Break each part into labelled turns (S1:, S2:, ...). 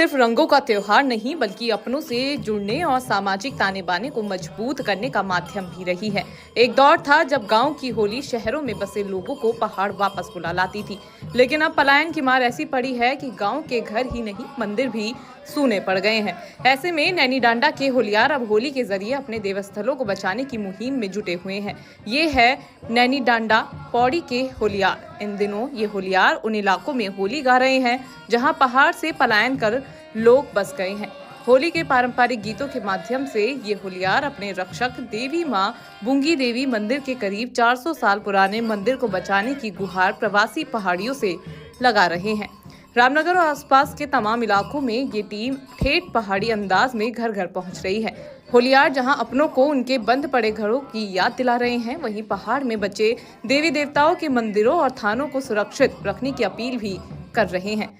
S1: सिर्फ रंगों का त्योहार नहीं बल्कि अपनों से जुड़ने और सामाजिक ताने बाने को मजबूत करने का माध्यम भी रही है। एक दौर था जब गांव की होली शहरों में बसे लोगों को पहाड़ वापस बुला लाती थी, लेकिन अब पलायन की मार ऐसी पड़ी है कि गांव के घर ही नहीं मंदिर भी सूने पड़ गए हैं। ऐसे में नैनीडांडा के होलियार अब होली के जरिए अपने देवस्थलों को बचाने की मुहिम में जुटे हुए हैं। ये है नैनीडांडा पौड़ी के होलियार। इन दिनों ये होलियार उन इलाकों में होली गा रहे हैं जहां पहाड़ से पलायन कर लोग बस गए हैं। होली के पारंपरिक गीतों के माध्यम से ये होलियार अपने रक्षक देवी मां बूंगी देवी मंदिर के करीब 400 साल पुराने मंदिर को बचाने की गुहार प्रवासी पहाड़ियों से लगा रहे हैं। रामनगर और आसपास के तमाम इलाकों में ये टीम ठेठ पहाड़ी अंदाज में घर घर पहुंच रही है। होलियार जहां अपनों को उनके बंद पड़े घरों की याद दिला रहे हैं, वहीं पहाड़ में बचे देवी देवताओं के मंदिरों और थानों को सुरक्षित रखने की अपील भी कर रहे हैं।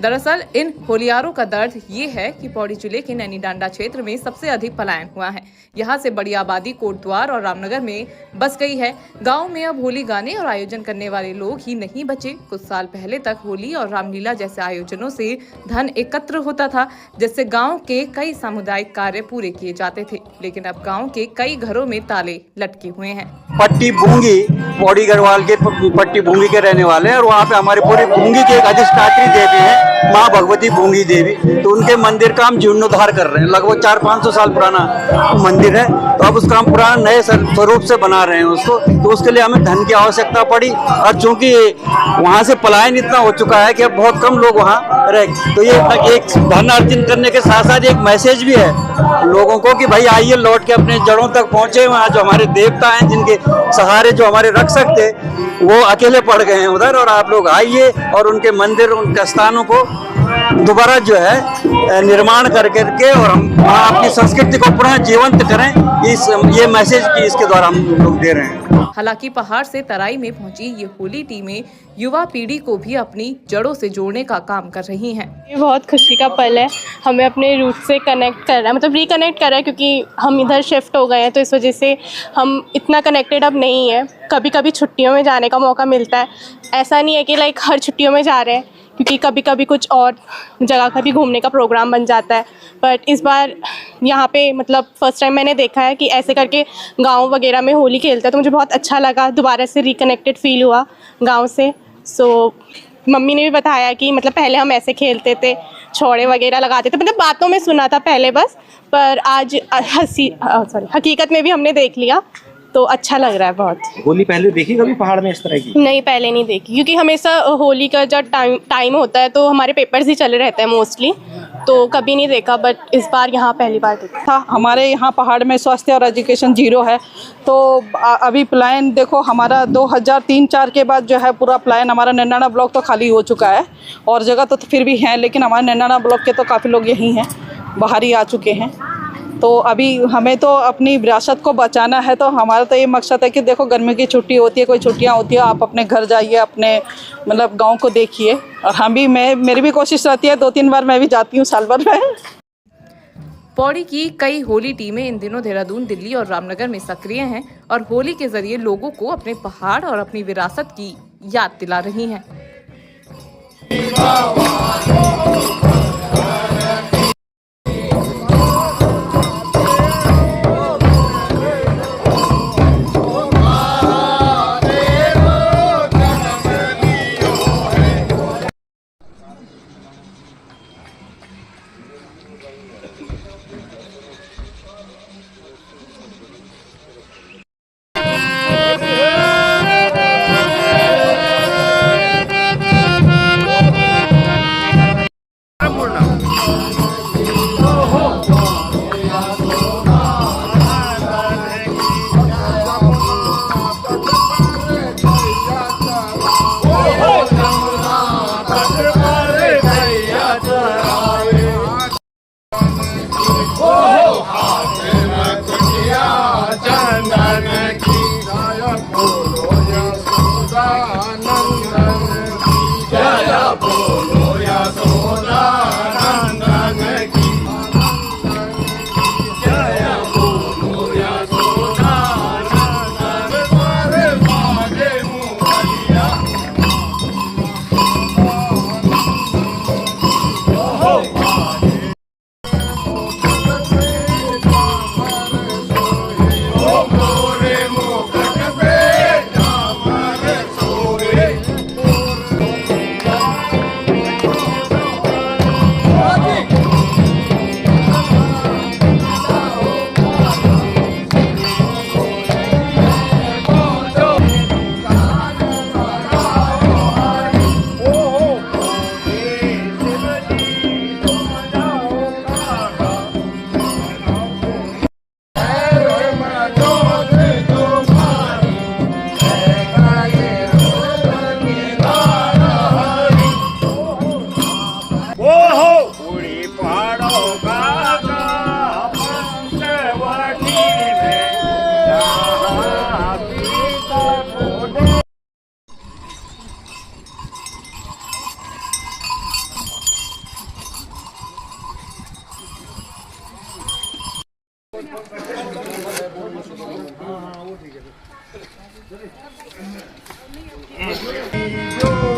S1: दरअसल इन होलियारों का दर्द ये है कि पौड़ी जिले के नैनीडांडा क्षेत्र में सबसे अधिक पलायन हुआ है। यहाँ से बड़ी आबादी कोटद्वार और रामनगर में बस गई है। गांव में अब होली गाने और आयोजन करने वाले लोग ही नहीं बचे। कुछ साल पहले तक होली और रामलीला जैसे आयोजनों से धन एकत्र होता था, जिससे गांव के कई सामुदायिक कार्य पूरे किए जाते थे, लेकिन अब गांव के कई घरों में ताले लटके हुए हैं।
S2: पट्टी बूंगी पौड़ी गढ़वाल के पट्टी बूंगी के रहने वाले हैं और वहाँ पे हमारी पूरी बूंगी के एक अधिष्ठात्री देवी है माँ भगवती बूंगी देवी। तो उनके मंदिर का हम जीर्णोद्धार कर रहे हैं। लगभग 400-500 साल पुराना मंदिर है, तो अब उसका हम पुराना नए स्वरूप से बना रहे हैं उसको। तो उसके लिए हमें धन की आवश्यकता पड़ी और चूंकि वहाँ से पलायन इतना हो चुका है कि अब बहुत कम लोग वहाँ रह, तो ये एक धन अर्जन करने के साथ साथ एक मैसेज भी है लोगों को कि भाई आइए लौट के अपने जड़ों तक पहुँचे। वहाँ जो हमारे देवता हैं जिनके सहारे जो हमारे रक्षक थे वो अकेले पड़ गए हैं उधर, और आप लोग आइए और उनके मंदिर उनके स्थानों को दोबारा जो है निर्माण करके और हम अपनी संस्कृति को पुनः जीवंत करें। ये मैसेज की इसके द्वारा हम लोग दे रहे हैं।
S1: हालांकि पहाड़ से तराई में पहुंची ये होली टीमें युवा पीढ़ी को भी अपनी जड़ों से जोड़ने का काम कर रही हैं।
S3: ये बहुत खुशी का पल है, हमें अपने रूट से कनेक्ट कर रहा है, मतलब रिकनेक्ट कर रहा है, क्योंकि हम इधर शिफ्ट हो गए हैं तो इस वजह से हम इतना कनेक्टेड अब नहीं है। कभी कभी छुट्टियों में जाने का मौका मिलता है, ऐसा नहीं है कि लाइक हर छुट्टियों में जा रहे हैं, क्योंकि कभी कभी कुछ और जगह का भी घूमने का प्रोग्राम बन जाता है। बट इस बार यहाँ पे मतलब फर्स्ट टाइम मैंने देखा है कि ऐसे करके गांव वगैरह में होली खेलता है, तो मुझे बहुत अच्छा लगा, दोबारा से रिकनेक्टेड फील हुआ गांव से। सो मम्मी ने भी बताया कि मतलब पहले हम ऐसे खेलते थे, छौड़े वगैरह लगाते थे, मतलब बातों में सुना था पहले बस, पर आज हकीकत में भी हमने देख लिया, तो अच्छा लग रहा है बहुत।
S4: होली पहले देखी कभी पहाड़ में इस तरह की?
S3: नहीं, पहले नहीं देखी, क्योंकि हमेशा होली का जब टाइम होता है तो हमारे पेपर्स ही चले रहते हैं मोस्टली, तो कभी नहीं देखा। बट इस बार यहाँ पहली बार देखा
S5: था। हमारे यहाँ पहाड़ में स्वास्थ्य और एजुकेशन जीरो है, तो अभी प्लान देखो हमारा 2003-4 के बाद जो है पूरा प्लान हमारा नैनाडा ब्लॉक तो खाली हो चुका है, और जगह तो फिर भी हैं, लेकिन हमारे नैनाडा ब्लॉक के तो काफ़ी लोग यहीं हैं, बाहर ही आ चुके हैं। तो अभी हमें तो अपनी विरासत को बचाना है, तो हमारा तो ये मकसद है कि देखो गर्मी की छुट्टी होती है, कोई छुट्टियां होती है, आप अपने घर जाइए, अपने मतलब गांव को देखिए। और हम भी मेरी भी कोशिश रहती है, 2-3 बार मैं भी जाती हूँ साल भर में।
S1: पौड़ी की कई होली टीमें इन दिनों देहरादून, दिल्ली और रामनगर में सक्रिय हैं और होली के जरिए लोगों को अपने पहाड़ और अपनी विरासत की याद दिला रही हैं।
S6: जो